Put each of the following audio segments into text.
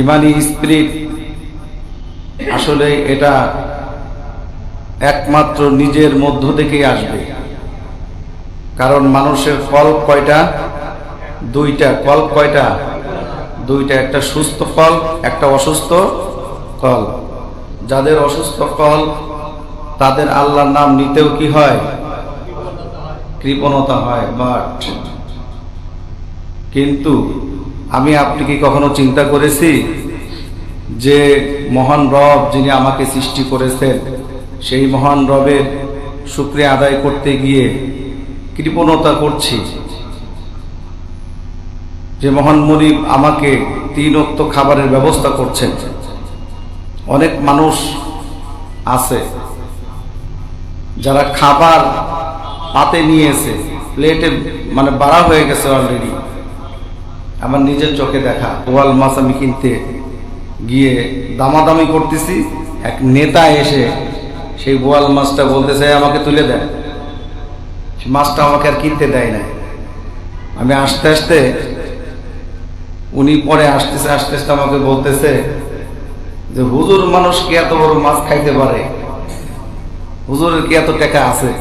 ইমানি স্পিরিট আসলে এটা একমাত্র নিজের মধ্য থেকেই আসবে। কারণ মানুষের কল্প কয়টা? দুইটা। কল্প কয়টা? দুইটা। একটা সুস্থ কল্প, একটা অসুস্থ কল্প। যাদের অসুস্থ কল্প তাদের আল্লাহর নাম নিতেও কি হয়? কৃপণতা হয়। বাট কিন্তু আমি আপনি কি কখনো চিন্তা করেছি যে মহান রব যিনি আমাকে সৃষ্টি করেছেন সেই মহান রবের শুকরিয়া আদায় করতে গিয়ে কৃপণতা করছি? যে মহান মুনিব আমাকে 3 ওয়াক্ত খাবারের ব্যবস্থা করছেন। অনেক মানুষ আছে যারা খাবার পাতে নিয়েছে, প্লেটে মানে বাড়া হয়ে গেছে অলরেডি। আমার নিজের চোখে দেখা। বোয়াল মাছ আমি কিনতে গিয়ে দামাদামি করতেছি, এক নেতা এসে সেই বোয়াল মাছটা বলতেছে আমাকে তুলে দেয়। সে মাছটা আমাকে আর কিনতে দেয় না। আমি আস্তে আস্তে, উনি পরে আসতেছে আস্তে আস্তে আমাকে বলতেছে যে হুজুর মানুষ কি এত বড় মাছ খাইতে পারে? হুজুরের কি এত টাকা আছে?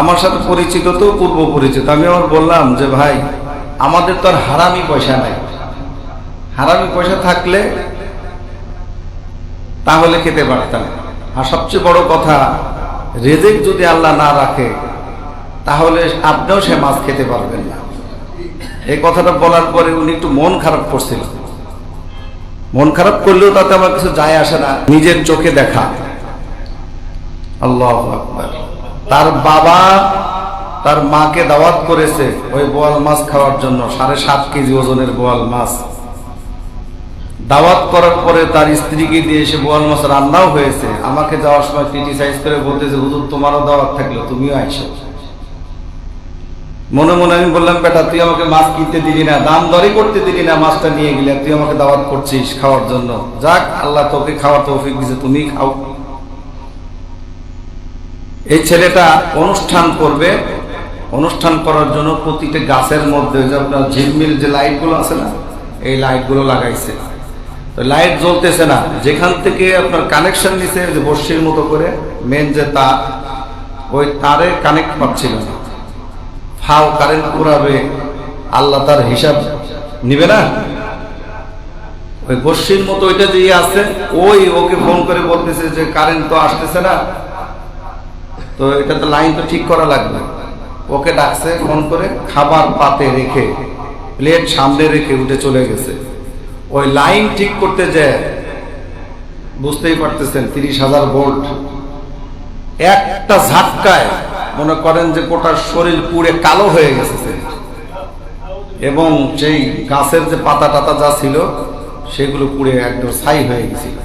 আমার সাথে পরিচিত তো, পূর্ব পরিচিত। আমি আবার বললাম যে ভাই আমাদের তো আর হারামি পয়সা নাই। হারামি পয়সা থাকলে তাহলে খেতে পারতাম। আর সবচেয়ে বড় কথা, রেজেক যদি আল্লাহ না রাখে তাহলে আপনিও সে মাছ খেতে পারবেন না। এই কথাটা বলার পরে উনি একটু মন খারাপ করছিল। মন খারাপ করলেও তাতে আমার কিছু যায় আসে না। নিজের চোখে দেখা। আল্লাহু আকবার। তার বাবা তার মাকে দাওয়াত করেছে ওই বোয়াল মাছ খাওয়ার জন্য। 7.5 কেজি ওজনের বোয়াল মাছ। দাওয়াত করার পরে তার স্ত্রীকে দিয়ে এসে বোয়াল মাছ রান্নাও হয়েছে। আমাকে যাওয়ার সময় ক্রিটিসাইজ করে বলতেছে হুজুর তোমারও দাওয়াত থাকলো তুমিও আইসো। মনে মনে আমি বললাম বেটা তুই আমাকে মাছ কিনতে দিলি না, দাম দরই করতে দিলি না, মাছটা নিয়ে গেলে তুই আমাকে দাওয়াত করছিস খাওয়ার জন্য। যাক আল্লাহ তোকে খাওয়ার তৌফিক দিয়েছে, তুমি খাও। এই ছেলেটা অনুষ্ঠান করবে। অনুষ্ঠান করার জন্য প্রতিটা গাছের মধ্যে যে আপনার ঝিলমিল যে লাইটগুলো আছে না, এই লাইটগুলো লাগাইছে। তো লাইট জ্বলতেছে না। যেখান থেকে আপনার কানেকশন নিছে যে বর্ষির মতো করে মেন যে তার, ওই তারে কানেক্ট পাচ্ছিল না। ফাও কারেন্ট পুরাবে, আল্লাহ তার হিসাব নিবে না। ওই বর্ষির মতো ওইটা যে আছে, ওই ওকে ফোন করে বলতেছে যে কারেন্ট তো আসতেছে না, তো এটা তো লাইন তো ঠিক করা লাগবে। ওকে ডাকছে ফোন করে, খাবার পাতে রেখে প্লেট সামনে রেখে উঠে চলে গেছে। ওই লাইন ঠিক করতে যায় বুঝতেই পারতেছেন 30,000 ভোল্ট। একটা ঝাটকায় মনে করেন যে গোটা শরীর পুড়ে কালো হয়ে গেছে। এবং সেই গাছের যে পাতা টাতা যা ছিল সেগুলো পুড়ে একদম ছাই হয়ে গেছিল।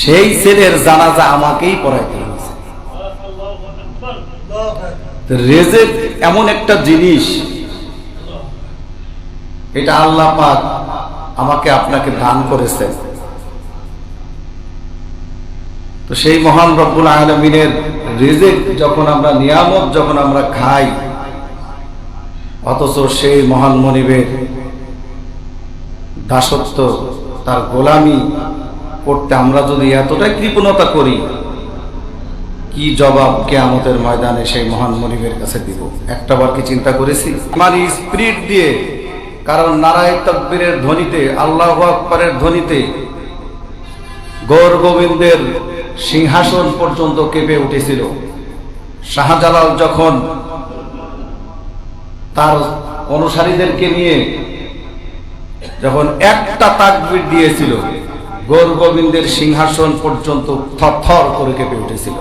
সেই ছেলের জানাজা আমাকেই পড়াইতে হয়েছে। রেজেক এমন একটা জিনিস, এটা আল্লাহ পাক আমাকে আপনাকে দান করেছে। তো সেই মহান রব্বুল আলামিনের রিজিক যখন আমরা, নিয়ামত যখন আমরা খাই, অথচ সেই মহান মনিবের দাসত্ব, তার গোলামি করতে আমরা যদি এতটাই কৃপণতা করি, কি জবাব কিয়ামতের ময়দানে সেই মহান মনিবের কাছে দিব? একটাবার কি চিন্তা করেছি? মানে স্পিরিট দিয়ে, কারণ নারায়ে তাকবীরের ধ্বনিতে, আল্লাহু আকবারের ধ্বনিতে গৌর গোবিন্দের সিংহাসন পর্যন্ত কেঁপে উঠেছিল। শাহজালাল যখন তার অনুসারীদেরকে নিয়ে যখন একটা তাকবীর দিয়েছিল, গৌর গোবিন্দের সিংহাসন পর্যন্ত থরথর করে কেঁপে উঠেছিল।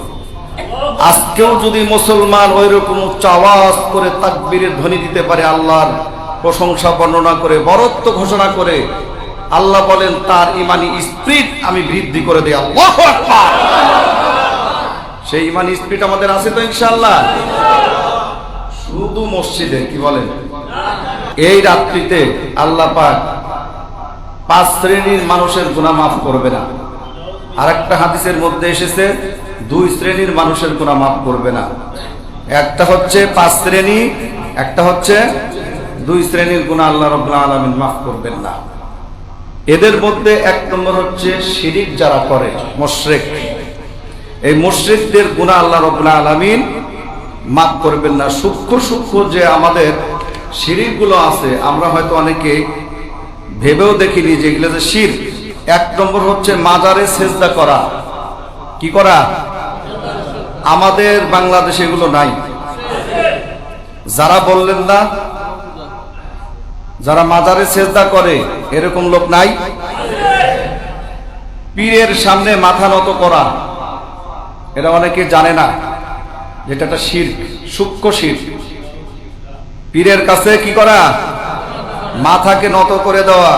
আজকেও যদি মুসলমান ওই রকম উচ্চ আওয়াজ করে তাকবীরের ধ্বনি দিতে পারে, আল্লাহর প্রশংসা বর্ণনা করে, বরত্ব ঘোষণা করে, আল্লাহ বলেন তার ইমানি স্পিরিট আমি বৃদ্ধি করে দেই। আল্লাহু আকবার। সেই ইমানি স্পিরিট আমাদের আছে তো ইনশাআল্লাহ। শুধু মসজিদে কি বলেন, এই রাত্রিতে আল্লাহ পাক 5 শ্রেণীর মানুষের গুনাহ মাফ করবে না। আরেকটা হাদিসের মধ্যে এসেছে 2 শ্রেণীর মানুষের গুনাহ মাফ করবে না। একটা হচ্ছে 5 শ্রেণী, একটা হচ্ছে দুই শ্রেণীর গুনাহ আল্লাহ রাব্বুল আলামিন মাফ করবেন না। এদের মধ্যে এক নম্বর হচ্ছে শিরিক যারা করে, মুশরিক। এই মুশরিকদের গুনাহ আল্লাহ রাব্বুল আলামিন মাফ করবেন না। সূক্ষ্ম সূক্ষ্ম যে আমাদের শিরিকগুলো আছে, আমরা হয়তো অনেকে ভেবেও দেখিনি যে এগুলো যে শিরক। এক নম্বর হচ্ছে মাজারে সেজদা করা। কি করা? আমাদের বাংলাদেশে এগুলো নাই। যারা বললেন না, যারা মাজারে সেজদা করে, এরকম লোক নাই? পীরের সামনে মাথা নত করা, এটা অনেকে জানে না, যেটা একটা শিরক, সূক্ষ্ম শিরক। পীরের কাছে কি করা? মাথাকে নত করে দেওয়া,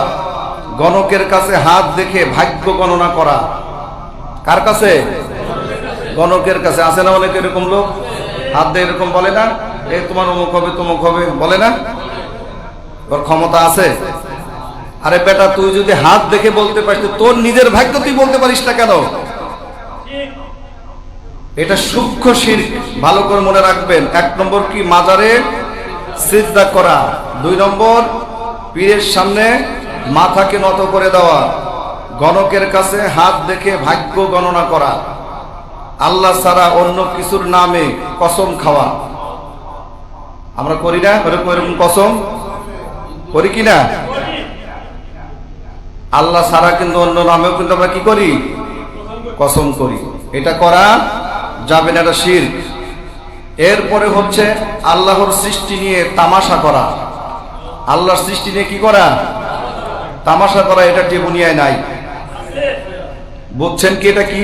গণকের কাছে হাত দেখে ভাগ্য গণনা করা। কার কাছে? গণকের কাছে। আছে না অনেক এরকম লোক? হাত দিয়ে এরকম বলে না, এই তোমার অমুক হবে তমুক হবে, বলে না? ওর ক্ষমতা আছে? আরে বেটা, তুই যদি হাত দেখে বলতে পারিস, তোর নিজের ভাগ্য তুই বলতে পারিস না কেন? এটা সূক্ষ্ম শিরক, ভালো করে মনে রাখবেন। এক নম্বর কি? মাজারে সিজদা করা। দুই নম্বর পীরের সামনে মাথাকে নত করে দেওয়া, গণকের কাছে হাত দেখে ভাগ্য গণনা করা, আল্লাহ ছাড়া অন্য কিছুর নামে কসম খাওয়া। আমরা করি না এরকম কসম? করি কি না? আল্লাহ ছাড়া কিন্তু অন্য নামেও কিন্তু আমরা কি করি? কসম করি। এটা করা যাবে না, এটা শিরক। এরপরে হচ্ছে আল্লাহর সৃষ্টি নিয়ে তামাশা করা। আল্লাহর সৃষ্টি নিয়ে কি করা? তামাশা করা। এটা টেবুনিয়ায় নাই। বুঝছেন কি এটা কি?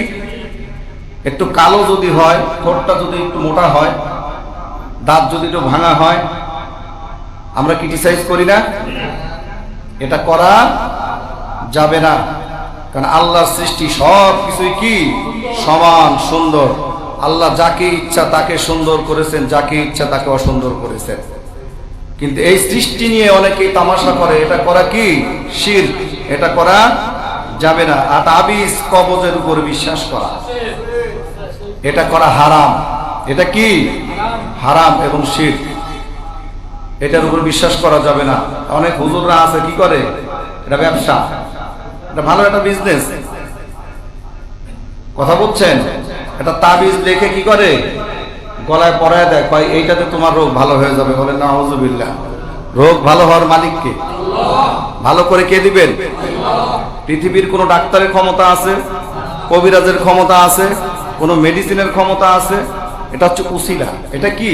একটু কালো যদি হয়, ঠোঁটটা যদি একটু মোটা হয়, দাঁত যদি একটু ভাঙা হয়, আমরা ক্রিটিসাইজ করি না? এটা করা যাবে না, কারণ আল্লাহর সৃষ্টি সব কিছুই কি সমান সুন্দর। আল্লাহ যাকে ইচ্ছা তাকে সুন্দর করেছেন, যাকে ইচ্ছা তাকে অসুন্দর করেছেন। কিন্তু এই সৃষ্টি নিয়ে অনেকেই তামাশা করে, এটা করা কি? শিরক। এটা করা যাবে না। আর তাবিজ কবজের উপর বিশ্বাস করা, এটা করা হারাম। এটা কি? হারাম এবং শিরক। এটার উপর বিশ্বাস করা যাবে না। অনেক হুজুররা আছে কি করে? এটা ব্যবসা, এটা ভালো একটা বিজনেস। কথা বলছেন? এটা তাবিজ দেখে কি করে? গলায় পরায় দেয়, কয় এইটাতে তোমার রোগ ভালো হয়ে যাবে। বলে নাউজুবিল্লাহ। রোগ ভালো হওয়ার মালিক কে? ভালো করে কে দিবেন? পৃথিবীর কোন ডাক্তারের ক্ষমতা আছে? কবিরাজের ক্ষমতা আছে? কোন মেডিসিনের ক্ষমতা আছে? এটা হচ্ছে উসিলা। এটা কি?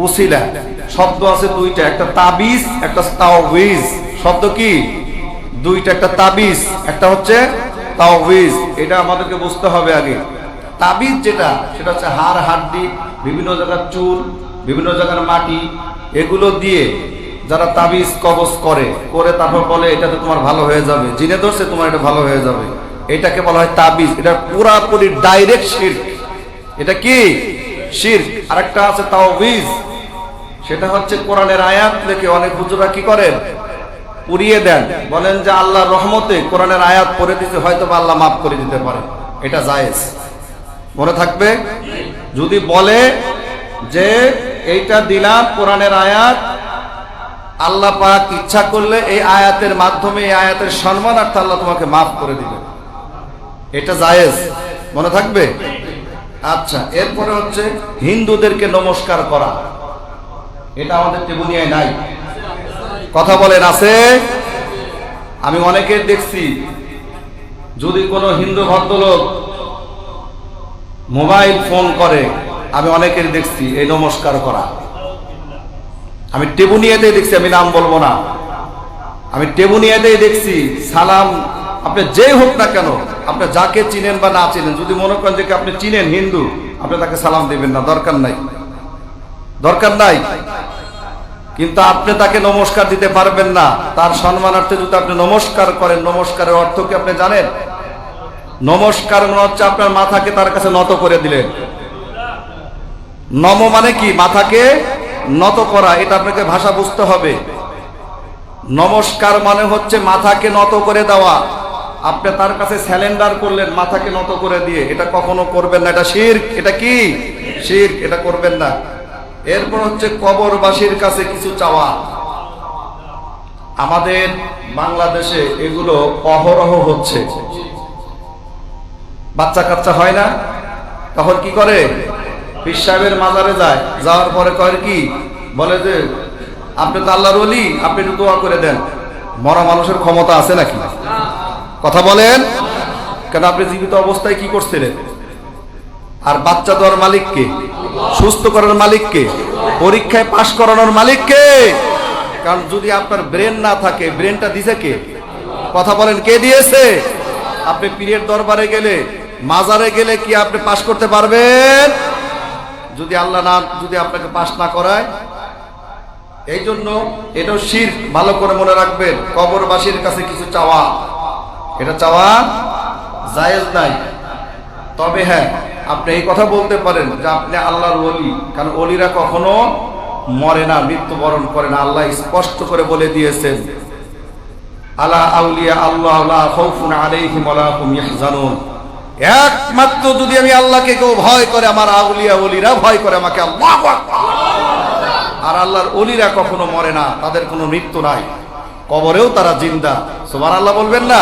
উসিলা। শব্দ আছে দুইটা, একটা তাবিজ, একটা তাওয়িজ। শব্দ কি? দুইটা, একটা তাবিজ, একটা হচ্ছে তাওয়িজ। এটা আমাদেরকে বুঝতে হবে আগে। তাবিজ যেটা, সেটা হচ্ছে হাড় হাড্ডি, বিভিন্ন জায়গার চুল, বিভিন্ন জায়গার মাটি, এগুলো দিয়ে যারা তাবিজ কবজ করে, তারপর বলে এটাতে তোমার ভালো হয়ে যাবে, জিনে ধরছে তোমার এটা ভালো হয়ে যাবে, এটাকে বলা হয় তাবিজ। এটা পুরাপুরি ডাইরেক্ট শিরক। এটা কি? শিরক। আরেকটা আছে তাওয়িজ, সেটা হচ্ছে কোরআনের আয়াত লিখে অনেক হুজুরা কি করেন? উড়িয়ে দেন, বলেন যে আল্লাহর রহমতে কোরআনের আয়াত পড়ে দিতে হয়তো আল্লাহ মাফ করে দিতে পারে। এটা জায়েজ, মনে থাকবে। যদি বলে যে এইটা দিলাম কোরআনের আয়াত, আল্লাহ পাক ইচ্ছা করলে এই আয়াতের মাধ্যমে, এই আয়াতের সম্মানার্থে আল্লাহ তোমাকে মাফ করে দিবে, এটা জায়েজ, মনে থাকবে। আচ্ছা, এরপরে হচ্ছে হিন্দুদেরকে নমস্কার করা। এটা আমাদের টেবুনিয়ায় নাই। কথা বলেন, আছে? আমি অনেকের দেখছি, যদি কোনো হিন্দু ভদ্রলোক মোবাইল ফোন করে, আমি অনেকের দেখছি এই নমস্কার করা। আমি টেবুনিয়াতেই দেখছি, আমি নাম বলবো না, আমি টেবুনিয়াতেই দেখছি সালাম। আপনি যেই হোক না কেন, আপনি যাকে চিনেন বা না চিনেন, যদি মনে করেন যে আপনি চিনেন হিন্দু, আপনি তাকে সালাম দিবেন না, দরকার নাই, দরকার নাই। কিন্তু আপনি তাকে নমস্কার দিতে পারবেন না। তার সম্মানার্থে যদি আপনি নমস্কার করেন, নমস্কারের অর্থ কি আপনি জানেন? নমস্কার মনে হচ্ছে আপনার মাথাকে তার কাছে নত করে দিলেন। নম মানে কি? মাথাকে নত করা। এটা আপনাকে ভাষা বুঝতে হবে। নমস্কার মানে হচ্ছে মাথাকে নত করে দেওয়া। আপনি তার কাছে স্যালেন্ডার করলেন মাথাকে নত করে দিয়ে, এটা কখনো করবেন না, এটা শিরক। এটা কি? শিরক, এটা করবেন না। এরপর হচ্ছে কবরবাসীর কাছে কিছু চাওয়া। আমাদের বাংলাদেশে এগুলো অহরহ হচ্ছে। বাচ্চা কাচ্চা হয় না, তখন কি করে? পীর সাহেবের মাজারে যায়, যাওয়ার পরে কয় কি বলে যে আপনি তো আল্লাহর ওলি, আপনি একটু দোয়া করে দেন। মরা মানুষের ক্ষমতা আছে নাকি? কথা বলেন কেন? আপনি জীবিত অবস্থায় কি করছিলেন? আর বাচ্চা দেওয়ার মালিক কে? সুস্থ করার মালিক কে? পরীক্ষায় পাশ করানোর মালিক কে? কারণ যদি আপনার ব্রেন না থাকে, ব্রেনটা দিছে কে? কথা বলেন, কে দিয়েছে? আপনি পীরের দরবারে গেলে, মাজারে গেলে কি আপনি পাশ করতে পারবেন? যদি আল্লাহ না, যদি আপনাকে পাশ না করায়। এই জন্য এটাও শিরক, ভালো করে মনে রাখবেন। কবরবাসীর কাছে কিছু চাওয়া, এটা চাওয়া জায়েজ নাই। তবে হ্যাঁ, আপনি এই কথা বলতে পারেন যে আপনি আল্লাহর ওলি, কারণ ওলিরা কখনো মরে না, মৃত্যুবরণ করে না। আল্লাহ স্পষ্ট করে বলে দিয়েছেন, আলা আউলিয়া আল্লাহ লা খাউফুন আলাইহিম ওয়া লা হুম ইয়াহজানুন। একমাত্র যদি আমি আল্লাহকে কেউ ভয় করে, আমার আউলিয়া ওলিরা ভয় করে আমাকে। আল্লাহু আকবার। আর আল্লাহর ওলিরা কখনো মরে না, তাদের কোনো মৃত্যু নাই, কবরেও তারা জিন্দা। সুবহানাল্লাহ বলবেন না?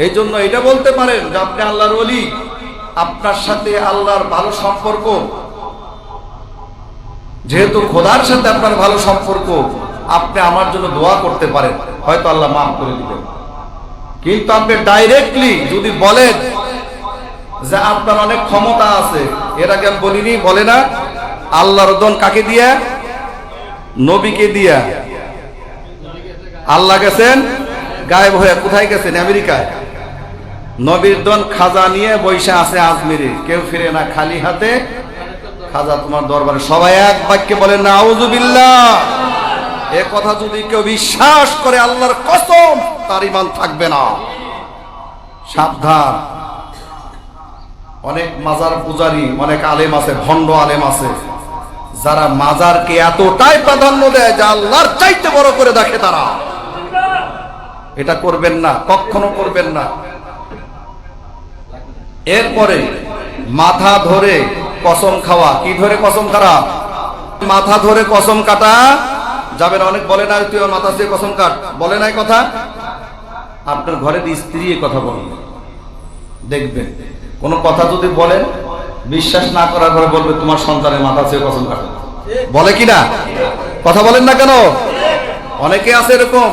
এই জন্য এটা বলতে পারেন যে আপনি আল্লাহর ওলি, আপনার সাথে আল্লাহর ভালো সম্পর্ক, যেহেতু খোদার সাথে আপনার ভালো সম্পর্ক, আপনি আমার জন্য দোয়া করতে পারেন, হয়তো আল্লাহ মাফ করে দিবেন। কিন্তু আপনি ডাইরেক্টলি যদি বলেন যে আপনার অনেক ক্ষমতা আছে, এর আগে আমি বলিনি, বলে না আল্লাহর দন কাকে দিয়া? নবীকে দিয়া। আল্লাহ গেছেন গায়েব হয়ে, কোথায় গেছেন? আমেরিকায়। নবীর দন খাজা নিয়ে বৈশা আছে আজমিরে, কেউ ফিরে না খালি হাতে। খাজা তোমার দরবারে। সবাই এক বাক্যে বলেন না আউযুবিল্লাহ। এ কথা যদি কেউ বিশ্বাস করে, আল্লাহর কসম তার ঈমান থাকবে না। সাবধান। অনেক মাজার পূজারী, অনেক আলেম আছে, ভণ্ড আলেম আছে, যারা মাজারকে এতটাই প্রাধান্য দেয় যে আল্লাহর চাইতে বড় করে দেখে তারা। এটা করবেন না, কখনো করবেন না। এরপরে মাথা ধরে কসম খাওয়া। কি ধরে কসম খাওয়া? মাথা ধরে কসম কাটা যাবে না। অনেক বলে না তুই ওর মাথা দিয়ে কসম কাট, বলে নাই কথা। আপনার ঘরে স্ত্রী কথা বলবে, দেখবেন কোন কথা যদি বলেন, বিশ্বাস না করার ঘরে বলবে তোমার সন্তানের মাথা দিয়ে কসম কাট, বলে কি না? কথা বলেন না কেন? অনেকে আছে এরকম,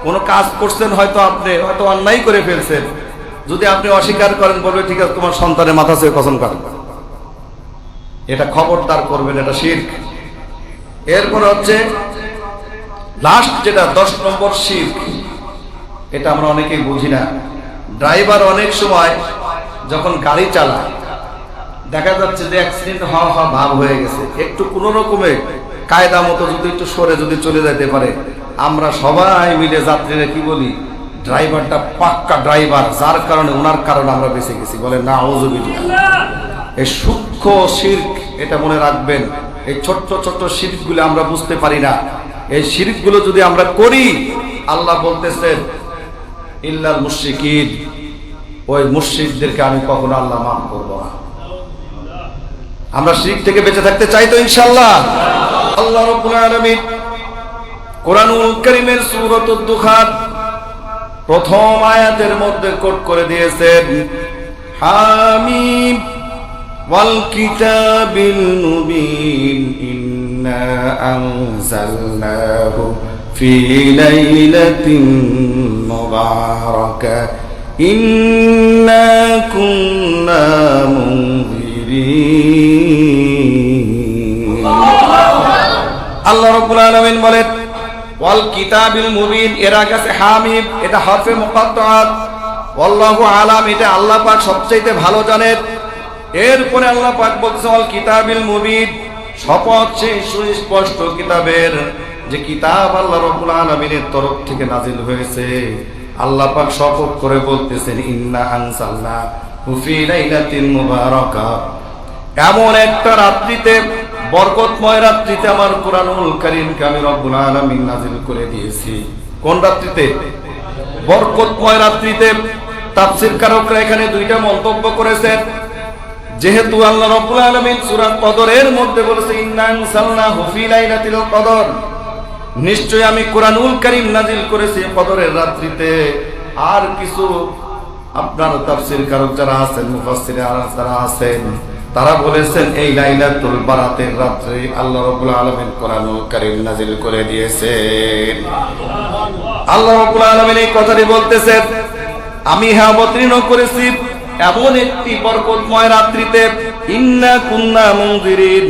কোন কাজ করছেন, হয়তো আপনি হয়তো অন্যায় করে ফেলছেন, যদি আপনি অস্বীকার করেন, বলবে ঠিক আছে তোমার সন্তানের মাথা দিয়ে কসম কাট। এটা খবরদার করবেন, এটা শিরক। এরপর হচ্ছে লাস্ট যেটা 10 নম্বর শিরক, এটা আমরা অনেকেই বুঝি না। ড্রাইভার অনেক সময় যখন গাড়ি চালায়, দেখা যাচ্ছে যে অ্যাক্সিডেন্ট হওয়া ভাব হয়ে গেছে, একটু কোনো রকমে কায়দা মতো যদি একটু সরে যদি চলে যেতে পারে, আমরা সবাই মিলে যাত্রীরা কি বলি, ড্রাইভারটা পাক্কা ড্রাইভার, যার কারণে ওনার কারণে আমরা বেঁচে গেছি। বলে না আউযুবিল্লাহ। এই সূক্ষ্ম শিরক, এটা মনে রাখবেন। এই ছোট্ট ছোট্ট শিরকগুলো আমরা বুঝতে পারি না। এই শিরকগুলো যদি আমরা করি, আল্লাহ বলতেছেন ইল্লাল মুশরিকিন, ওই মুশরিকদেরকে আমি কখনো আল্লাহ মাফ করব না। আমরা শিরক থেকে বেঁচে থাকতে চাই তো ইনশাআল্লাহ। আল্লাহ রাব্বুল আলামিন কোরআনুল কারীমের সূরাতুদ দুখান প্রথম আয়াতের মধ্যে কোট করে দিয়েছেন, হামিম ওয়াল কিতাবিল মুবিন ইন্না আনজালনাহু ফি লাইলাতিন মুবারাকাহ ইন্না কুন্না মুনজিরিন। আল্লাহ রাব্বুল আলামিন বলেন ওয়াল কিতাবিল মুবিন, এর আগে আছে হামিম, এটা হরফে মুকাত্তাআত। আল্লাহু আলাম, এটা আল্লাহ পাক সবচেয়ে ভালো জানেন। এরপরে আল্লাহ পাক বলছেন ওয়াল কিতাবিল মুবিন, শপথ সেই সুস্পষ্ট কিতাবের, যে কিতাব আল্লাহ রাব্বুল আলামিনের তরফ থেকে নাজিল হয়েছে। আল্লাহ পাক শপথ করে বলতেছেন ইন্না আনজালনাহু ফি লাইলাতিন মুবারাকাহ, এমন একটা রাত্রিতে, বরকতময় রাত্রিতে আমার কোরআনুল কারীমকে আমি রব্বুল আলামিন নাজিল করে দিয়েছি। কোন রাত্রিতে? বরকতময় রাত্রিতে। তাফসীর কারকরা এখানে দুইটা মন্তব্য করেছেন। যেহেতু আল্লাহ রাব্বুল আলামিন সূরা কদরের মধ্যে বলেছে ইন্না আনজালনাহু ফি লাইলাতিল কদর, নিশ্চয় আমি কোরআনুল কারীম নাজিল করেছি কদরের রাত্রিতে। আর কিছু আপনার তাফসীর কারক যারা আছেন, মুফাসসির যারা আছেন, তারা বলেছেন এই লাইলাতুল বারাতের রাত্রে আল্লাহ রাব্বুল আলামিন কোরআনুল কারীম নাজিল করে দিয়েছেন। আল্লাহ রাব্বুল আলামিন এই কথাটি বলতেছেন, আমি অবতীর্ণ করেছি এমন একটি বরকতময় রাত্রিতে, ইন্না কুন্না মুনজিরিন,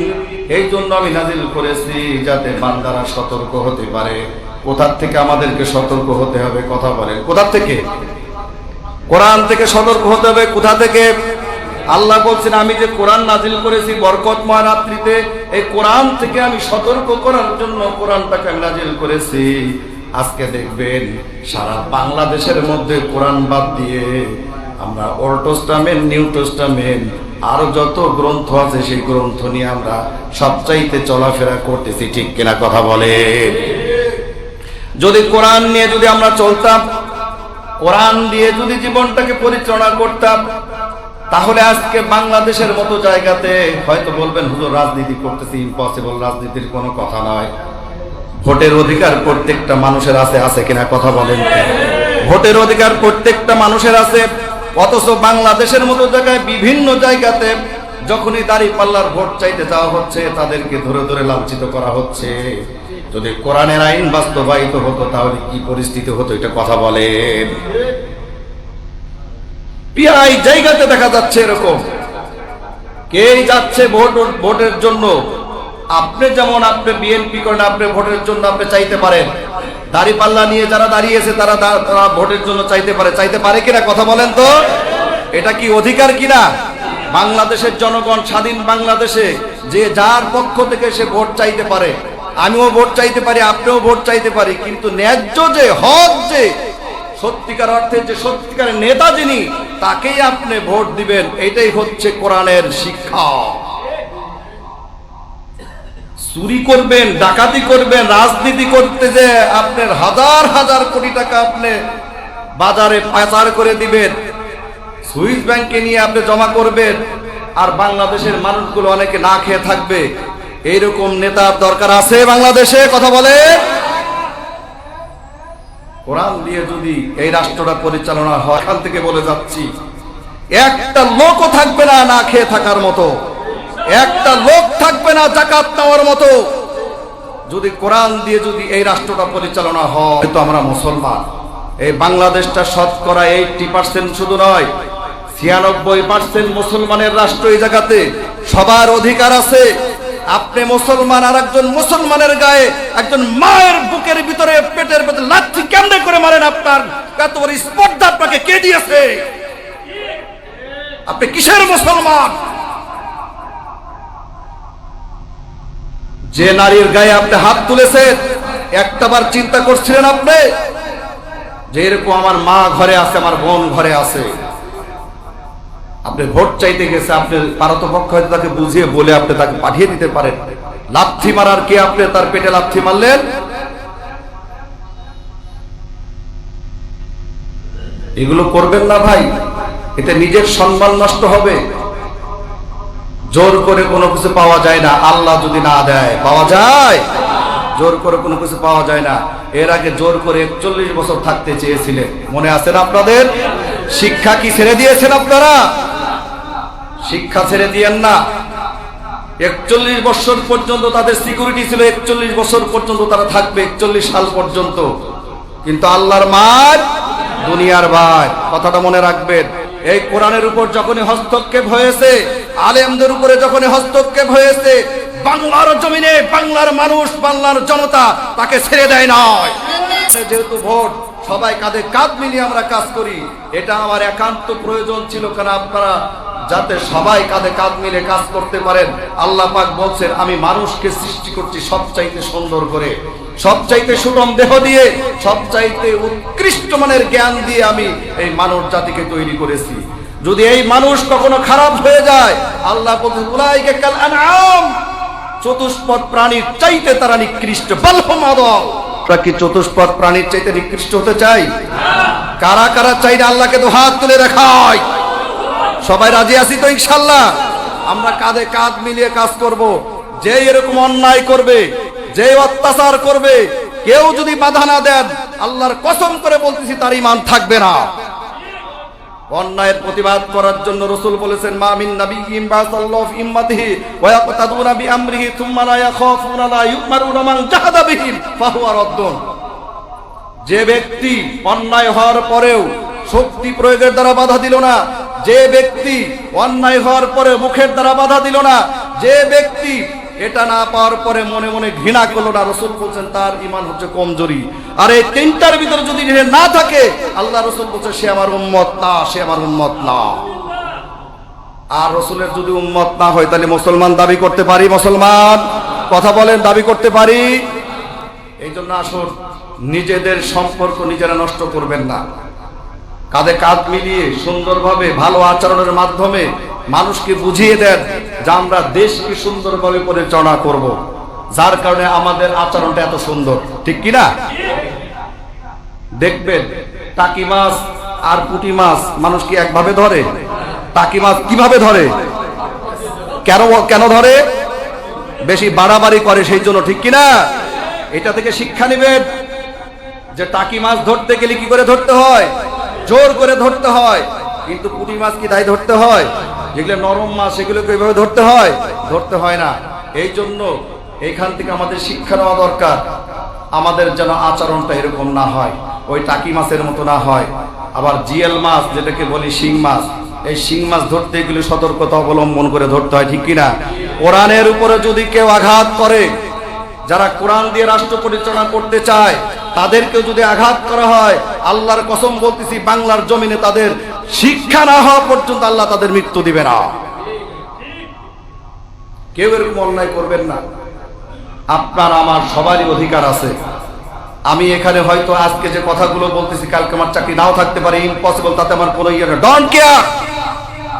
এই জন্য আমি নাজিল করেছি যাতে বান্দারা সতর্ক হতে পারে। কোথা থেকে আমাদেরকে সতর্ক হতে হবে? কথা বলেন, কোথা থেকে? কোরআন থেকে সতর্ক হতে হবে। কোথা থেকে? আল্লাহ বলছেন আমি যে কোরআন নাজিল করেছি বরকতময় রাত্রিতে, এই কোরআন থেকে আমি সতর্ক করার জন্য কোরআনটাকে আমি নাজিল করেছি। আজকে দেখবেন সারা বাংলাদেশের মধ্যে কোরআন বাদ দিয়ে আমরা ওল্ড টেস্টামেন্ট, নিউ টেস্টামেন্ট আরো যত গ্রন্থ আছে সেই গ্রন্থ নিয়ে আমরা সবচাইতে চলাফেরা করতেছি। ঠিক কিনা কথা বলে? যদি কোরআন নিয়ে যদি আমরা চলতাম, কোরআন দিয়ে যদি জীবনটাকে পরিচালনা করতাম, তাহলে আজকে বাংলাদেশের মতো জায়গাতে হয়তো বলবেন হুজুর রাজনীতি করতেছি, ইম্পসিবল, রাজনীতির কোনো কথা নয়। ভোটের অধিকার প্রত্যেকটা মানুষের আছে, আছে কিনা কথা বলেন? ভোটের অধিকার প্রত্যেকটা মানুষের আছে। অথচ বাংলাদেশের মতো জায়গায় বিভিন্ন জায়গাতে যখনই দাঁড়িপাল্লার ভোট চাইতে যাওয়া হচ্ছে তাদেরকে ধরে ধরে লাঞ্ছিত করা হচ্ছে। যদি কোরআনের আইন বাস্তবায়িত হতো তাহলে কি পরিস্থিতি হতো? এটা কথা বলেন। প্রায় জায়গাতে দেখা যাচ্ছে এরকম, কে যাচ্ছে ভোটের জন্য। আপনি যেমন আপনি বিএনপি করেন, আপনি ভোটের জন্য আপনি চাইতে পারেন, দাঁড়িপাল্লা নিয়ে যারা দাঁড়িয়েছে তারা ভোটের জন্য চাইতে পারে কিনা? কথা বলেন তো, এটা কি অধিকার কিনা? বাংলাদেশের জনগণ স্বাধীন বাংলাদেশে যে যার পক্ষ থেকে সে ভোট চাইতে পারে, আমিও ভোট চাইতে পারি, আপনিও ভোট চাইতে পারি, কিন্তু ন্যায্য যে, হক যে, সত্যিকার অর্থে যে সত্যিকারের নেতা যিনি, তাকেই আপনি ভোট দিবেন। এটাই হচ্ছে কোরআনের শিক্ষা। চুরি করবেন, ডাকাতি করবেন, রাজনীতি করতে যে আপনার হাজার হাজার কোটি টাকা আপনি বাজারে পাচার করে দিবেন, সুইস ব্যাংকে নিয়ে আপনি জমা করবেন, আর বাংলাদেশের মানুষগুলো অনেকে না খেয়ে থাকবে, এইরকম নেতার দরকার আছে বাংলাদেশে? কথা বলে। কোরআন দিয়ে যদি এই রাষ্ট্রটা পরিচালনা হয়, এখান থেকে বলে যাচ্ছি একটা লোকও থাকবে না না খেয়ে থাকার মতো, একটা লোক থাকবে না যাকাত নেওয়ার মতো। যদি কোরআন দিয়ে যদি এই রাষ্ট্রটা পরিচালনা হয়, তো আমরা মুসলমান, এই বাংলাদেশটা শতকরা 80% শুধু নয় 96% মুসলমানের রাষ্ট্র। এই জায়গাতে সবার অধিকার আছে। আপনি মুসলমান, আর একজন মুসলমানের গায়ে, একজন মায়ের বুকের ভিতরে, পেটের ভিতরে লাথি কেমনে করে মারেন? আপনার এত বড় স্পর্ধা আপনাকে কে দিয়েছে? আপনি কিসের মুসলমান? যে নারীর গায়ে আপনি হাত তুলেছেন, একটাবার চিন্তা করছিলেন আপনি যে এরকম আমার মা ঘরে আছে, আমার বোন ঘরে আছে? আপনি ভোট চাইতে গেছে, আপনি পারতপক্ষ হয়তো তাকে বুঝিয়ে বলে আপনি তাকে পাঠিয়ে দিতে পারেন। লাথি মারার কি আপনি তার পেটে লাথি মারলেন? এগুলো করবেন না ভাই, এতে নিজের সম্মান নষ্ট হবে। জোর করে কোনো কিছু পাওয়া যায় না, আল্লাহ যদি না দেয়। পাওয়া যায়? জোর করে কোনো কিছু পাওয়া যায় না। এর আগে জোর করে 41 বছর থাকতে চেয়েছিলেন, মনে আছে না আপনাদের? শিক্ষা কি ছেড়ে দিয়েছেন আপনারা? শিক্ষা ছেড়ে দিয়েন না। 41 বছর পর্যন্ত তাদের সিকিউরিটি ছিল, 41 বছর পর্যন্ত তারা থাকবে, 41 সাল পর্যন্ত। কিন্তু আল্লাহর মার, দুনিয়ার ভাই, কথাটা মনে রাখবেন। এই কোরআনের উপর যখনই হস্তক্ষেপ হয়েছে, আলেমদের উপরে যখনই হস্তক্ষেপ হয়েছে, বাংলার জমিনে বাংলার মানুষ, বাংলার জনতা তাকে ছেড়ে দেয় নয়। যেহেতু ভোট, সবাই কাঁধে কাঁধ মিলিয়ে আমরা কাজ করি, এটা আমার একান্ত প্রয়োজন ছিল, কারণ আপনারা যাতে সবাই কাঁধে কাঁধ মিলে কাজ করতে পারেন। আল্লাহ পাক বলছেন আমি মানুষকে সৃষ্টি করছি সবচাইতে সুন্দর করে, সবচাইতে সুগম দেহ দিয়ে, সবচাইতে উৎকৃষ্ট মানের জ্ঞান দিয়ে আমি এই মানব জাতিকে তৈরি করেছি। যদি এই মানুষ কখনো খারাপ হয়ে যায়, আল্লাহ বলছেন উলাইকা কাল আনআম, চতুষ্পদ প্রাণীর চাইতে তারা নিকৃষ্ট। বালহুম আদাল, আমরা কি চতুষ্পদ প্রাণীর চাইতে নিকৃষ্ট হতে চাই? কারা কারা চাই না? আল্লাহকে তো হাত তুলে দেখায়। সবাই রাজি আছি তো ইনশাআল্লাহ? আমরা কাঁধে কাঁধ মিলিয়ে কাজ করব। যে এরকম অন্যায় করবে, যে অত্যাচার করবে, কেউ যদি বাধা না দেন, আল্লাহর কসম করে বলতেছি তার ঈমান থাকবে না। অন্যায়ের প্রতিবাদ করার জন্য রাসূল বলেছেন, মা মিন নাবিয়্যিন বাসাল্লাহু ফি উম্মতিহি ওয়া ইয়াকতাদুনা বিআমরিহি সুম্মা লা ইয়াখাফুনা লা ইউমারুনা মান জাহাদা বিহি ফাহুয়া রাদ্দুন। যে ব্যক্তি অন্যায় হওয়ার পরেও শক্তি প্রয়োগের দ্বারা বাধা দিল না, যে ব্যক্তি অন্যায় হওয়ার পরে মুখের দ্বারা বাধা দিল না, যে ব্যক্তি এটা না পাওয়ার পরে মনে মনে ঘৃণা করলো না, রাসূল বলছেন তার ঈমান হচ্ছে কমজোরি। আর এই তিনটার ভিতরে যদি না থাকে, আল্লাহ রাসূল বলছে সে আমার উম্মত না, সে আমার উম্মত না। আর রাসূলের যদি উম্মত না হয় তাহলে মুসলমান দাবি করতে পারি? মুসলমান কথা বলেন, দাবি করতে পারি? এই জন্য আসুন নিজেদের সম্পর্ক নিজেরা নষ্ট করবেন না। কাঁধে কাঁধ মিলিয়ে সুন্দরভাবে ভালো আচরণের মাধ্যমে মানুষকে বুঝিয়ে দেন যে আমরা দেশকে সুন্দরভাবে পরিচালনা করব, যার কারণে আমাদের আচরণটা এত সুন্দর, ঠিক কিনা? দেখবেন টাকি মাছ আর পুঁটি মাছ মানুষ কি একভাবে ধরে? টাকি মাছ কিভাবে ধরে? কেন ধরে? বেশি বাড়াবাড়ি করে সেই জন্য, ঠিক কিনা? এটা থেকে শিক্ষা নেবেন যে টাকি মাছ ধরতে গেলে কি করে ধরতে হয়? জোর করে ধরতে হয়। কিন্তু পুঁটি মাছ কি তাই ধরতে হয়? যেগুলো নরম মাছ সেগুলোকে এইভাবে ধরতে হয়? ধরতে হয় না। এই জন্য এইখান থেকে আমাদের শিক্ষা নেওয়া দরকার, আমাদের যেন আচরণটা এরকম না হয়, ওই টাকি মাছের মতো না হয়। আবার জিয়েল মাছ যেটাকে বলি শিং মাছ, এই শিং মাছ ধরতে গেলে সতর্কতা অবলম্বন করে ধরতে হয়, ঠিক কিনা? কোরআনের উপরে যদি কেউ আঘাত করে, যারা কোরআন দিয়ে রাষ্ট্র পরিচালনা করতে চায় তাদেরকেও যদি আঘাত করা হয়, আল্লাহর কসম বলতেছি বাংলার জমিনে তাদের শিক্ষা না হওয়া পর্যন্ত আল্লাহ তাদের মৃত্যু দিবে না। কেউ এরকম অন্যায় করবেন না। আপনার আমার সবারই অধিকার আছে। আমি এখানে হয়তো আজকে যে কথাগুলো বলতেছি কালকে আমার চাকরি নাও থাকতে পারে, ইম্পসিবল, তাতে আমার কোনো ইয়ে নেই, ডোন্ট কেয়ার।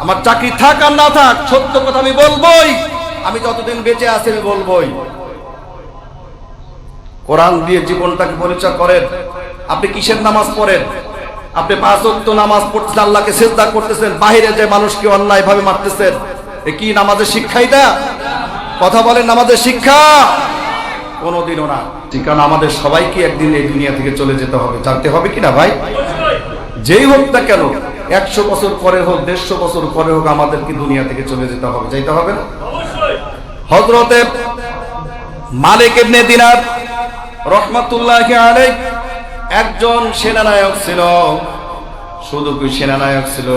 আমার চাকরি থাক আর না থাক, সত্য কথা আমি বলবোই। আমি যতদিন বেঁচে আছি আমি বলবোই। কোরআন দিয়ে জীবনটাকে পরিচয় করেন। আপনি কিসের নামাজ পড়েন? আপনি 5 ওয়াক্ত নামাজ পড়তেছেন, আল্লাহকে সিজদা করতেছেন, বাইরে যে মানুষকে অন্যায় ভাবে মারতেছেন, এ কি নামাজের শিক্ষা? এটা কথা বলেন, নামাজের শিক্ষা? কোনোদিনও না। কারণ আমাদের সবাইকে একদিন এই দুনিয়া থেকে চলে যেতে হবে, জানতে হবে কিনা ভাই? যেই হোক না কেন, 100 বছর পরে হোক, 150 বছর পরে হোক, আমাদেরকে দুনিয়া থেকে চলে যেতে হবে, যাইতে হবে না? হযরতে মালিক ইবনে দিনার রহমাতুল্লাহি আলাইহি একজন সেনানায়ক ছিল। শুধু কি সেনানায়ক ছিল,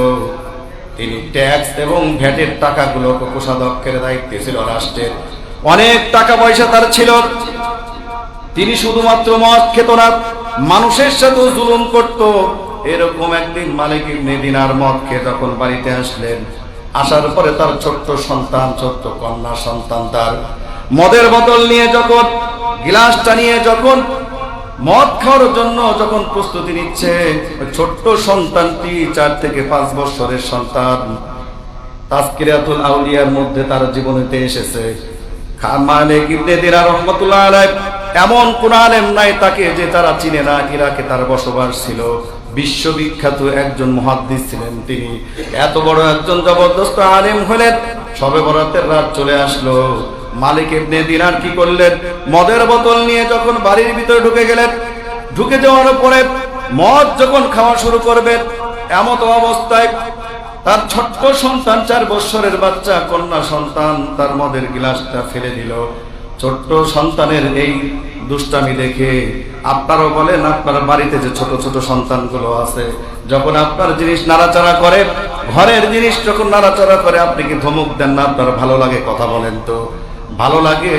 তিনি ট্যাক্স এবং ভ্যাটের টাকাগুলো কোষাধ্যক্ষের দায়িত্বে ছিল রাষ্ট্রের। অনেক টাকা পয়সা তার ছিল। তিনি শুধুমাত্র মদ খেত না, মানুষের সাথেও জুলুম করত। এরকম একদিন মালিক ইবনে দিনার মদ খেয়ে যখন বাড়িতে আসলেন, আসার পরে তার ছোট্ট সন্তান, ছোট্ট কন্যা সন্তান তার মদের বোতল নিয়ে যখন গিলাসটা নিয়ে যখন মদ খাওয়ার জন্য যখন প্রস্তুতি নিচ্ছে, ছোট্ট সন্তানটি 4 থেকে 5 বছরের সন্তান, তাজকিরাতুল আউলিয়ার মধ্যে তার জীবনেতে এসেছে। মালিক ইবনে দিনার রহমাতুল্লাহ আলাইহি এমন কোন আলেম নাই তাকে যে তারা চিনে না। ইরাকে তার বসবাস ছিল, বিশ্ববিখ্যাত একজন মুহাদ্দিস ছিলেন তিনি। এত বড় একজন জবরদস্ত আলেম হলেন। শবে বরাতের রাত চলে আসলো। মালিক ইবনে দিনার কি করলেন? মদের বোতল নিয়ে যখন বাড়ির ভিতরে ঢুকে গেলেন, ঢুকে যাওয়ার পরে মদ যখন খাওয়া শুরু করবেন, এমত অবস্থায় তার ছোট্ট সন্তান, 4 বছরের বাচ্চা কন্যা সন্তান, তার মদের গিলাসটা ফেলে দিল। ছোট্ট সন্তানের এই দুষ্টামি দেখে আপনারও বলেন, আপনার বাড়িতে যে ছোট ছোট সন্তানগুলো আছে, যখন আপনার জিনিস নাড়াচাড়া করে, ঘরের জিনিস যখন নাড়াচাড়া করে, আপনি কি ধমক দেন না? আপনার ভালো লাগে? কথা বলেন তো, ভালো লাগে?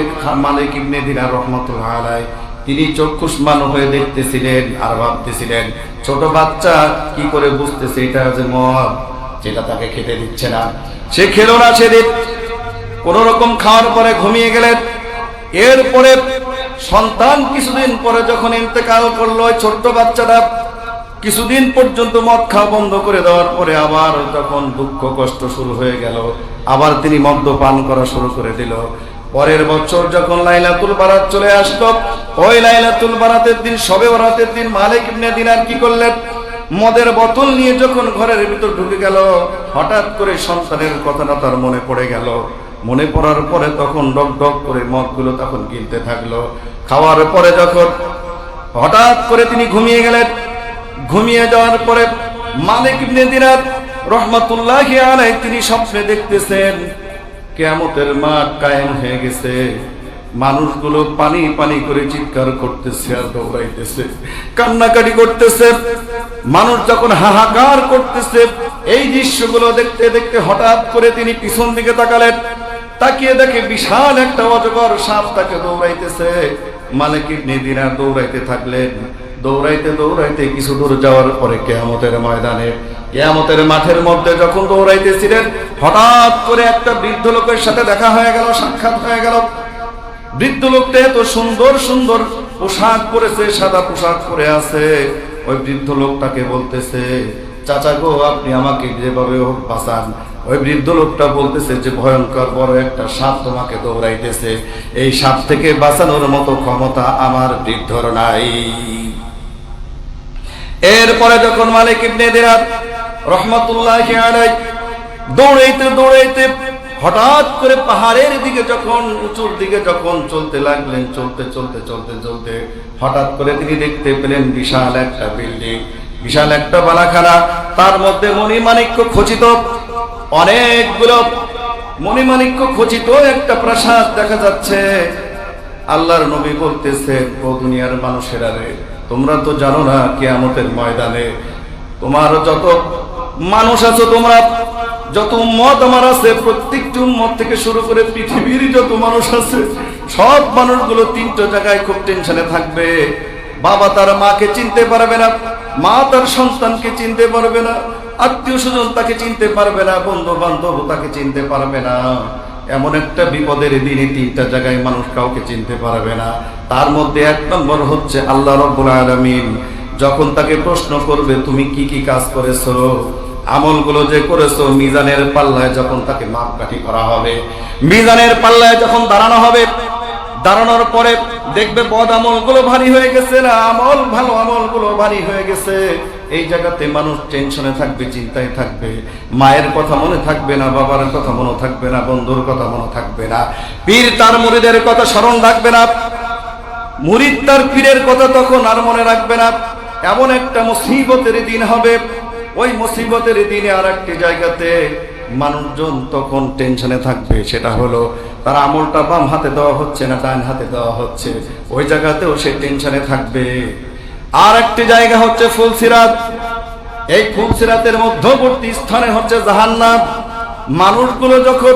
মালিক ইবনে দিনার রহমাতুল্লাহ আলাইহি তিনি চক্ষুষ্মান হয়ে দেখতেছিলেন আর ভাবতেছিলেন, ছোট বাচ্চা কি করে বুঝতেছে এটা যে মদ, যেটা তাকে খেতে দিচ্ছে না। সে খেলো না সেদিন। কোন রকম খাওয়ার পরে ঘুমিয়ে গেলেন। এরপরে সন্তান কিছুদিন পরে যখন ইন্তেকাল করলো, ছোট্ট বাচ্চাটা কিছুদিন পর্যন্ত মদ খাওয়া বন্ধ করে দেওয়ার পরে আবার যখন দুঃখ কষ্ট শুরু হয়ে গেল, আবার তিনি মদ্যপান করা শুরু করে দিল। পরের বছর যখন লাইলাতুল বারাত চলে আসলো, ওই লাইলাতুল বারাতের দিন, শবে বরাতের দিন মালিক ইবনে দিনার কি করলেন? মদের বোতল নিয়ে যখন ঘরের ভিতর ঢুকে গেল, হঠাৎ করে সন্তানের কথাটা তার মনে পড়ে গেল। মনে পড়ার পরে তখন ডক ডক করে মদগুলো তখন গিলতে থাকলো। খাওয়ার পরে যখন হঠাৎ করে তিনি ঘুমিয়ে গেলেন। ঘুমিয়ে যাওয়ার পরে মালিক ইবনে দিনার রহমাতুল্লাহি আলাইহি তিনি স্বপ্নে দেখতেছেন কিয়ামতের মাঠ কায়েম হয়ে গেছে, মানুষগুলো পানি পানি করে চিৎকার করতেছে আর দৌড়াইতেছে, কান্নাকাটি করতেছে। মানুষ যখন হাহাকার করতেছে, এই দৃশ্যগুলো দেখতে দেখতে হঠাৎ করে তিনি পিছন দিকে তাকালেন। তাকিয়ে দেখে বিশাল একটা অজগর সাপ তাকে দৌড়াইতেছে। মালিক ইবনে দিনার দৌড়াইতে থাকলেন। দৌড়াইতে দৌড়াইতে কিছু দূর যাওয়ার পরে কিয়ামতের ময়দানে, কিয়ামতের মাঠের মধ্যে যখন দৌড়াইতেছিলেন, হঠাৎ করে একটা বৃদ্ধ লোকের সাথে দেখা হয়ে গেল, সাক্ষাৎ হয়ে গেল। বৃদ্ধ লোকটা এত সুন্দর সুন্দর পোশাক পরেছে, সাদা পোশাক পরে আছে। ওই বৃদ্ধ লোকটাকে বলতেছে, চাচা গো, আপনি আমাকে যেভাবে হোক বাঁচান। ওই বৃদ্ধ লোকটা বলতেছে যে ভয়ঙ্কর বড় একটা সাপ তোমাকে দৌড়াইতেছে, এই সাপ থেকে বাঁচানোর মতো ক্ষমতা আমার বৃদ্ধর নাই। এরপরে যখন মালিক ইবনে দিনার রহমাতুল্লাহি আলাইহি দৌড়াইতে দৌড়াইতে হঠাৎ করে পাহাড়ের দিকে যখন, উঁচুর দিকে যখন চলতে লাগলেন, চলতে চলতে চলতে চলতে হঠাৎ করে তিনি দেখতে পেলেন বিশাল একটা বিল্ডিং, বিশাল একটা বালাখানা, তার মধ্যে মণিমাণিক্য খচিত অনেকগুলো মণিমাণিক্য খচিত একটা প্রাসাদ দেখা যাচ্ছে। আল্লাহর নবী বলতেছেন, ও দুনিয়ার মানুষেরা রে, তোমরা তো জানো না কিয়ামতের ময়দানে তোমার যত মানুষ আছো, তোমরা যত উম্মত আমার আছে, প্রত্যেকটি উম্মত থেকে শুরু করে পৃথিবীর যত মানুষ আছে, সব মানুষগুলো তিনটা জায়গায় খুব টেনশনে থাকবে। বাবা তার মাকে চিনতে পারবে না, মা তার সন্তানকে চিনতে পারবে না, আত্মীয় স্বজন তাকে চিনতে পারবে না, বন্ধু বান্ধব তাকে চিনতে পারবে না। এমন একটা বিপদের দিনে তিনটা জায়গায় মানুষ কাউকে চিনতে পারবে না। তার মধ্যে এক নম্বর হচ্ছে আল্লাহ রাব্বুল আলামিন যখন তাকে প্রশ্ন করবে, তুমি কি কি কাজ করেছো, আমলগুলো যে করেছো, মিজানের পাল্লায় যখন তাকে মাপকাঠি করা হবে, মিজানের পাল্লায় যখন দাঁড়ানো হবে, দাঁড়ানোর পরে দেখবে বদ আমলগুলো ভারী হয়ে গেছে না আমল ভালো আমলগুলো ভারী হয়ে গেছে। এই জায়গাতে মানুষ টেনশনে থাকবে, চিন্তায় থাকবে, মায়ের কথা মনে থাকবে না, বাবার কথা মনে থাকবে না, বন্ধুর কথা মনে থাকবে না, পীর তার মুরিদের কথা স্মরণ রাখবে না, মুরিদ তার পীরের কথা তখন আর মনে রাখবে না। এমন একটা মুসিবতের দিন হবে। ওই মুসিবতের দিনে আর একটি জায়গাতে মানুষজন তখন টেনশনে থাকবে, সেটা হলো তার আমলটা বাম হাতে দেওয়া হচ্ছে না ডান হাতে দেওয়া হচ্ছে, ওই জায়গাতেও সে টেনশনে থাকবে। আর একটি জায়গা হচ্ছে ফুলসিরাত। এই ফুলসিরাতের মধ্যবর্তী স্থানে হচ্ছে জাহান্নাম। মানুষগুলো যখন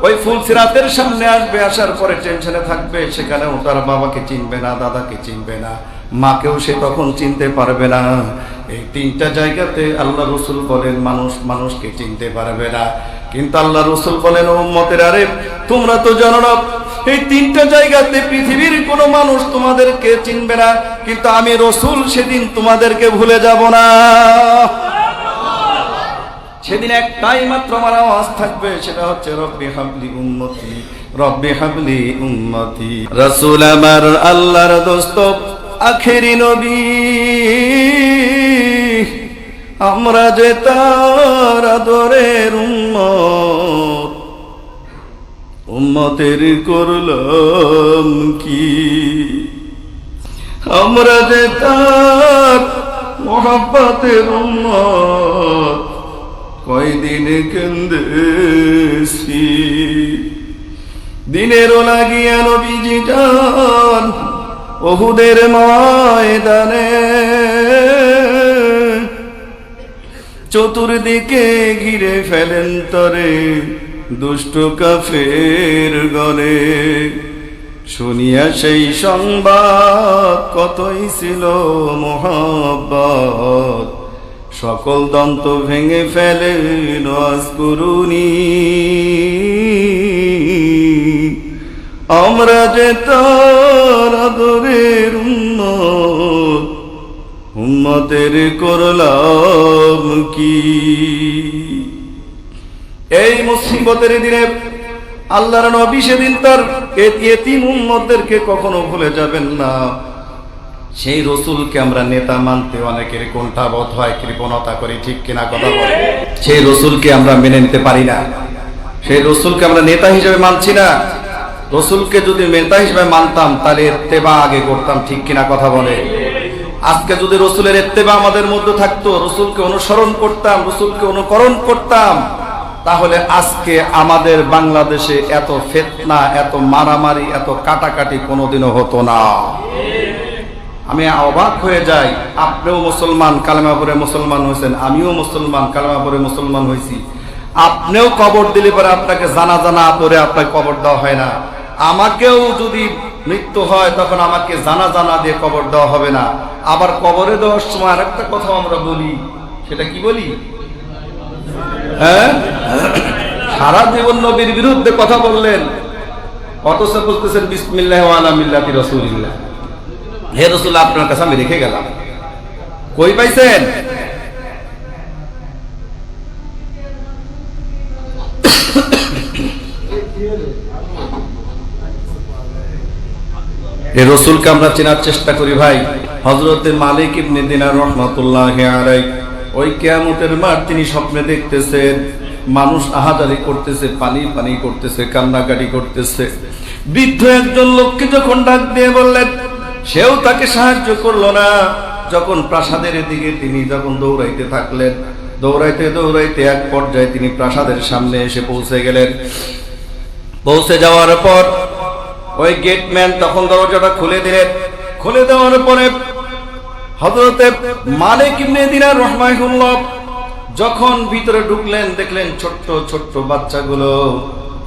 ওই ফুলসিরাতের সামনে আসবে, আসার পরে টেনশনে থাকবে, সেখানেও তার বাবাকে চিনবে না, দাদাকে চিনবে না, মাকেও সে তখন চিনতে পারবে না। এই তিনটা জায়গাতে আল্লাহ রসুল বলেন মানুষ মানুষকে চিনতে পারবে না। কিন্তু আল্লাহ রসুল বলেন, ও উম্মতের আরে তোমরা তো জানো না, এই তিনটা জায়গাতে পৃথিবীর কোনো মানুষ তোমাদেরকে চিনবে না, কিন্তু আমি রসুল সেদিন তোমাদেরকে ভুলে যাব না। সেদিন একটাই মাত্র আমার আওয়াজ থাকবে, সেটা হচ্ছে রব্বি হাবলি উম্মতি, রব্বি হাবলি উম্মতি। রাসূল আমার আল্লাহর দোস্ত আখেরি নবী, আমরা যে তার আদরের উম্মত, উম্মতের করলাম কি, আমরা যে তার মোহাব্বতের উম্মত, কয়দিন কেন্দেছি, দিনেরও লাগিয়া নবীজি যান উহুদের ময়দানে, চতুর্দিকে ঘিরে ফেলেন তরে দুষ্ট কাফের গণে। শুনিয়া সেই সংবাদ কতই ছিল মোহাব্বত, সকল দন্ত ভেঙে ফেলে নাজ করুনি, আমরা যে তার আদরের উম্মত, উম্মতের করলাম কি। এই মুসিবতের দিনে আল্লাহর নবী সেদিন তার এতিম উম্মতদেরকে কখনো ভুলে যাবেন না। সেই রসুলকে আমরা নেতা মানতে অনেকের কোণঠাবোধ হয়, কৃপণতা করি, ঠিক কিনা কথা বলে। সেই রসুলকে আমরা মেনে নিতে পারি না, সেই রসুলকে আমরা নেতা হিসেবে মানছি না। রসুলকে যদি নেতা হিসেবে মানতাম তাহলে ইত্তেবা আগে করতাম, ঠিক কিনা কথা বলে। আজকে যদি রসুলের ইত্তেবা আমাদের মধ্যে থাকতো, রসুলকে অনুসরণ করতাম, রসুলকে অনুকরণ করতাম, তাহলে আজকে আমাদের বাংলাদেশে এত ফিতনা, এত মারামারি, এত কাটাকাটি কোনোদিনও হতো না। আমি অবাক হয়ে যাই, আপনিও মুসলমান, কালেমা পড়ে মুসলমান হয়েছেন, আমিও মুসলমান, কালেমা পড়ে মুসলমান হয়েছি। আপনিও কবর দিলে পরে আপনাকে জানাজা না পড়ে আপনাকে কবর দেওয়া হয় না। আমাকেও যদি মৃত্যু হয় তখন আমাকে জানাজা না দিয়ে কবর দেওয়া হবে না। আবার কবরে দেওয়ার সময় আরেকটা কথা আমরা বলি, সেটা কি বলি? হ্যাঁ, সারা জীবন নবীর বিরুদ্ধে কথা বললেন, অথচ বলতেছেন বিসমিল্লাহ ওয়া আলা মিল্লাতি রাসূলিল্লাহ। হে রাসূল, আপনার কাছে আমি রেখে গেলাম, কই পাইছেন? এই রসুলকে আমরা চেনার চেষ্টা করি ভাই। হযরতে মালিক ইবনে দিনার রাহমাতুল্লাহি আলাইহি ওই কিয়ামতের মাঠ তিনি স্বপ্নে দেখতেছেন, মানুষ আহাজারি করতেছে, পানি পানি করতেছে, কান্নাকাটি করতেছে। বৃদ্ধ একজন লোককে যখন ডাক দিয়ে বললেন, সেও তাকে সাহায্য করলো না। যখন প্রাসাদের দিকে তিনি যখন দৌড়াইতে থাকলেন, দৌড়াইতে দৌড়াইতে এক পর্যায়ে তিনি প্রাসাদের সামনে এসে পৌঁছে গেলেন। পৌঁছে যাওয়ার পর ওই গেটম্যান তখন দরজাটা খুলে দিলেন। খুলে দেওয়ার পরে হযরতে মালিক ইবনে দিনার রাহমাহুল্লাহ যখন ভিতরে ঢুকলেন, দেখলেন ছোট্ট ছোট্ট বাচ্চাগুলো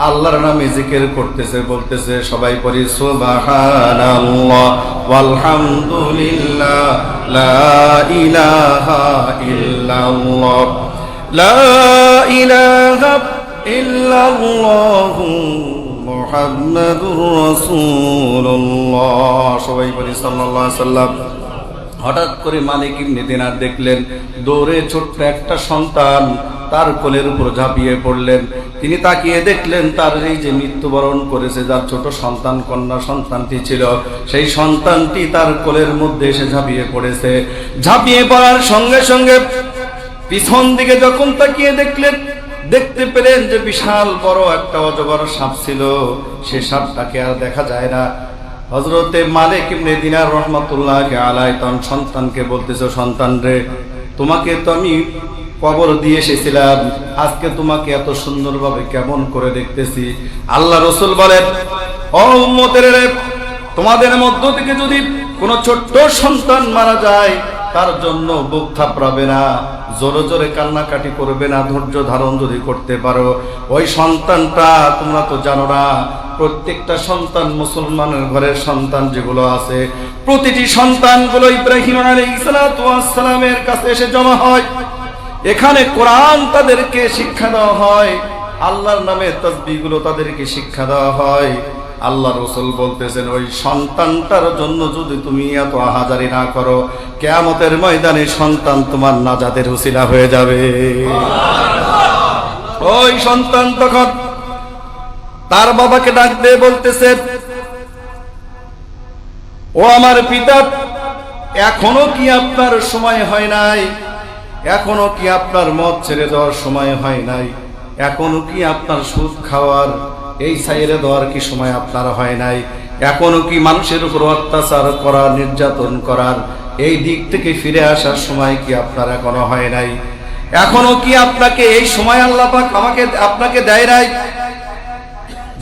আল্লাহর নামে জিকির করতেছে, বলতেছে, সবাই পড়ি সুবহানাল্লাহ ওয়ালহামদুলিল্লাহ লা ইলাহা ইল্লাল্লাহ লা ইলাহা ইল্লাল্লাহু মুহাম্মাদুর রাসূলুল্লাহ, সবাই বলি সাল্লাল্লাহু আলাইহি সাল্লাম। হঠাৎ করে মালিক ইবনে দিনার দেখলেন দৌড়ে ছোট্ট একটা সন্তান তার কোলের উপর ঝাঁপিয়ে পড়লেন। তিনি তাকিয়ে দেখলেন তার এই যে মৃত্যুবরণ করেছে, যার ছোট সন্তান, কন্যা সন্তানটি ছিল, সেই সন্তানটি তার কোলের মধ্যে এসে ঝাঁপিয়ে পড়েছে। ঝাঁপিয়ে পড়ার সঙ্গে সঙ্গে পিছন দিকে যখন তাকিয়ে দেখলেন, দেখতে পেলেন যে বিশাল বড় একটা অজগর সাপ ছিল। সে সাপটাকে আর দেখা যায় না। হযরতে মালিক ইবনে দিনার রাহমাতুল্লাহি আলাইহি তখন সন্তানকে বলতেছে, সন্তান রে, তোমাকে তো আমি কবর দিয়ে এসেছিলাম, আজকে তোমাকে এত সুন্দরভাবে কেমন করে দেখতেছি। আল্লাহ রাসূল বলেন, ও উম্মতের রে, তোমাদের মধ্য থেকে যদি কোনো ছোট্ট সন্তান মারা যায়, তার জন্য বুক থাপড়াবে না, জোরে জোরে কান্নাকাটি করবে না, ধৈর্য ধারণ যদি করতে পারো, ওই সন্তানটা, তোমরা তো জানো না, প্রত্যেকটা সন্তান, মুসলমানের ঘরের সন্তান যেগুলো আছে, প্রতিটি সন্তানগুলো ইব্রাহিম আলাইহিস সালাতু ওয়াস সালামের কাছে এসে জমা হয়। এখানে কোরআন তাদেরকে শিক্ষা দেওয়া হয়, আল্লাহর নামে তাসবিহগুলো তাদেরকে শিক্ষা দেওয়া হয়। আল্লাহ রাসূল বলতেছেন, ওই সন্তানটার জন্য যদি তুমি এত আহাজারি না করো, কিয়ামতের ময়দানে সন্তান তোমার নাজাতের উসিলা হয়ে যাবে। ওই সন্তান তখন তার বাবাকে ডাক দিয়ে বলতেছে, ও আমার পিতা, এখনো কি আপনার সময় হয় নাই? এখনো কি আপনার মদ ছেড়ে দেওয়ার সময় হয় নাই? এখনো কি আপনার সুদ খাওয়ার, এই ছাইরে দেওয়ার কি সময় আপনার হয় নাই? এখনো কি মানুষের উপর অত্যাচার করার, নির্যাতন করার, এই দিক থেকে ফিরে আসার সময় কি আপনার এখনো হয় নাই? এখনো কি আপনাকে এই সময় আল্লাহ পাক আপনাকে দেয় নাই?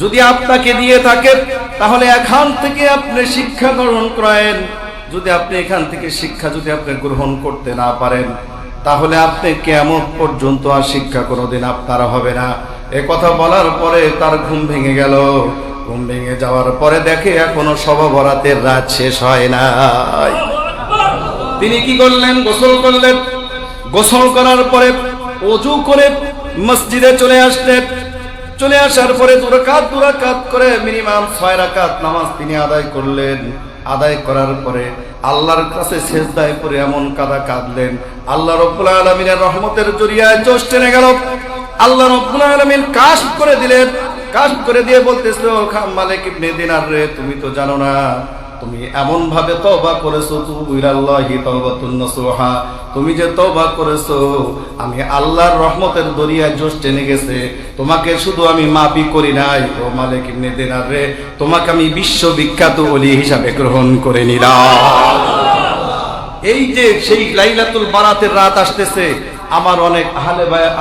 যদি আপনাকে দিয়ে থাকে, তাহলে এখান থেকে আপনি শিক্ষা গ্রহণ করেন। যদি আপনি এখান থেকে শিক্ষা যদি আপনি গ্রহণ করতে না পারেন, তাহলে আপনি কিয়ামত পর্যন্ত আর শিক্ষা কোনোদিন আপনার হবে না। এ কথা বলার পরে তার ঘুম ভেঙে গেল। ঘুম ভেঙে যাওয়ার পরে দেখে এখনো শবে বরাতের রাত শেষ হয় নাই। তিনি কি করলেন? গোসল করলেন। গোসল করার পরে ওযু করে মসজিদে চলে আসলেন। চলে আসার পরে দু রাকাত করে মিনিমাম 6 রাকাত নামাজ তিনি আদায় করলেন। আদায় করার পরে আল্লাহর কাছে সিজদায় পড়ে এমন কাঁদলেন, আল্লাহ রাব্বুল আলামিনের রহমতের জরিয়ায় জোশ টেনে গেল। আল্লাহ রাব্বুল আলামিন কাশফ করে দিলেন। কাশফ করে দিয়ে বলতেছিল, মালিক ইবনে দিনার রে, তুমি তো জানো না, তুমি এমন ভাবে তওবা করেছো, তুবু ইলাল্লাহি তাওবাতুন নাসুহা, তুমি যে তওবা করেছো, আমি আল্লাহর রহমতের দরিয়ায় জোশ টেনে গেছে। তোমাকে শুধু আমি মাফি করি নাই, ও মালিক ইবনে দিনার রে, তোমাকে আমি বিশ্ববিখ্যাত ওলি হিসাবে গ্রহণ করে নিলাম। এই যে সেই লাইলাতুল বারাতের রাত আসতেছে, আমার অনেক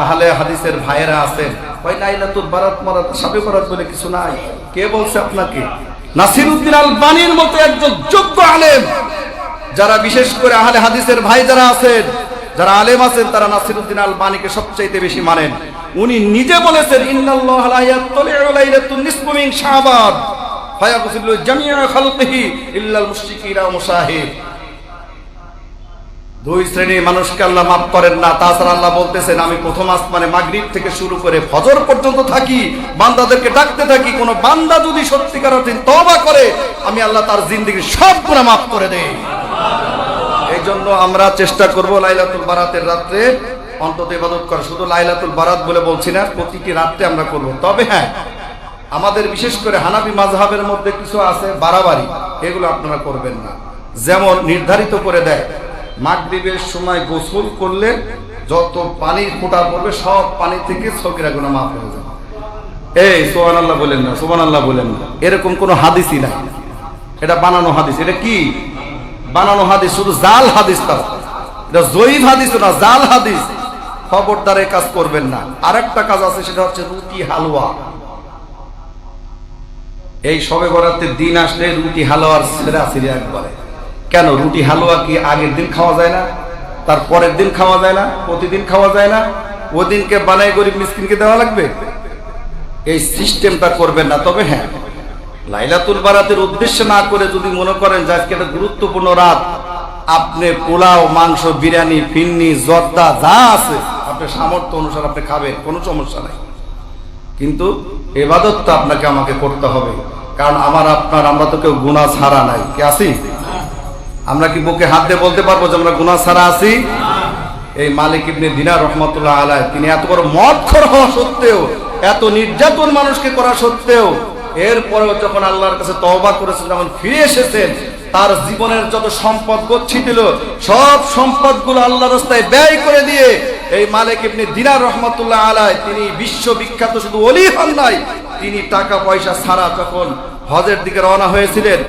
আহলে হাদিসের ভাইয়েরা আছেন, ওই লাইলাতুল বারাত শবে বরাত বলে কিছু নাই। কে বলছে আপনাকে? নাসিরউদ্দিন আলবানীর মতো একজন যোগ্য আলেম, যারা বিশেষ করে আহলে হাদিসের ভাই যারা আছেন, যারা আলেম আছেন, তারা নাসিরউদ্দিন আলবানীকে সবচাইতে বেশি মানেন। উনি নিজে বলেছেন, ইন্নাল্লাহা লা ইয়াত্তালিউ লাইলাতুন নিসফি মিন শাবান ফায়াগফিরু জামিআ খালকিহি ইল্লাল মুশরিকিনা ওয়া মুশাহিদ। দুই শ্রেণীর মানুষকে আল্লাহ মাফ করেন না। তাছাড়া আল্লাহ বলতেছেন, আমি প্রথম আসমানে মাগরিব থেকে শুরু করে ফজর পর্যন্ত থাকি, বান্দাদেরকে ডাকতে থাকি। কোন বান্দা যদি সত্যিকার অর্থে তওবা করে, আমি আল্লাহ তার জিন্দেগির সব গুনাহ মাফ করে দেই। এই জন্য আমরা চেষ্টা করব লাইলাতুল বারাতের রাত্রে অন্তত ইবাদত করা। শুধু লাইলাতুল বারাত বলে বলছি না, প্রতিটি রাত্রে আমরা করব। তবে হ্যাঁ, আমাদের বিশেষ করে হানাফি মাযহাবের মধ্যে কিছু আছে বাড়াবাড়ি, এগুলো আপনারা করবেন না। যেমন নির্ধারিত করে দেয়, মাগরিবের সময় গোসল করলে যত পানির ফোঁটা পড়বে সব পানি থেকে সগীরা গুনাহ মাফ হয়ে যাবে। এই সুবহানাল্লাহ বলেন না, সুবহানাল্লাহ বলেন না। এরকম কোনো হাদিসই নাই, এটা বানানো হাদিস। এটা কি বানানো হাদিস? শুধু জাল হাদিস। তার এটা জয়ীফ হাদিস না, জাল হাদিস। খবরদার এই কাজ করবেন না। আরেকটা কাজ আছে, সেটা হচ্ছে রুটি হালুয়া। এই শবে বরাতের দিন আসলে রুটি হালুয়ার ছেঁড়াছিঁড়ি একবারে। কেন? রুটি হালুয়া কি আগের দিন খাওয়া যায় না? তার পরের দিন খাওয়া যায় না? প্রতিদিন খাওয়া যায় না? ওই দিনকে বানাই গরিব মিসকিনকে দেওয়া লাগবে? এই সিস্টেমটা করবেন না। তবে হ্যাঁ, লাইলাতুল বারাতের উদ্দেশ্য না করে যদি মনে করেন যে আজকে একটা গুরুত্বপূর্ণ রাত, আপনি পোলাও, মাংস, বিরিয়ানি, ফিন্নি, জর্দা যা আছে আপনার সামর্থ্য অনুসারে আপনি খাবেন, কোনো সমস্যা নাই। কিন্তু ইবাদতটা আপনাকে আমাকে করতে হবে। কারণ আমরা তো কেউ গুনাহ ছাড়া নাই। কে আছি? আমরা কি বুকে হাত দিয়ে বলতে পারবো যে আমরা গুনাহ ছাড়া আছি? এই মালিক ইবনে দিনার রহমাতুল্লাহ আলাইহি, তিনি এত বড় মদখোর হওয়া সত্ত্বেও, এত নির্যাতন মানুষকে করা সত্ত্বেও, এরপরেও যখন আল্লাহর কাছে তওবা করেছেন, যখন ফিরে এসেছেন, তার জীবনের যত সম্পদ গচ্ছিত ছিল সব সম্পদগুলো আল্লাহর রাস্তায় ব্যয় করে দিয়ে এই মালিক ইবনে দিনার রহমাতুল্লাহ আলাইহি, তিনি বিশ্ববিখ্যাত শুধু ওলি হন নাই, তিনি টাকা পয়সা ছাড়া যখন হজের দিকে রওনা হয়েছিলেন,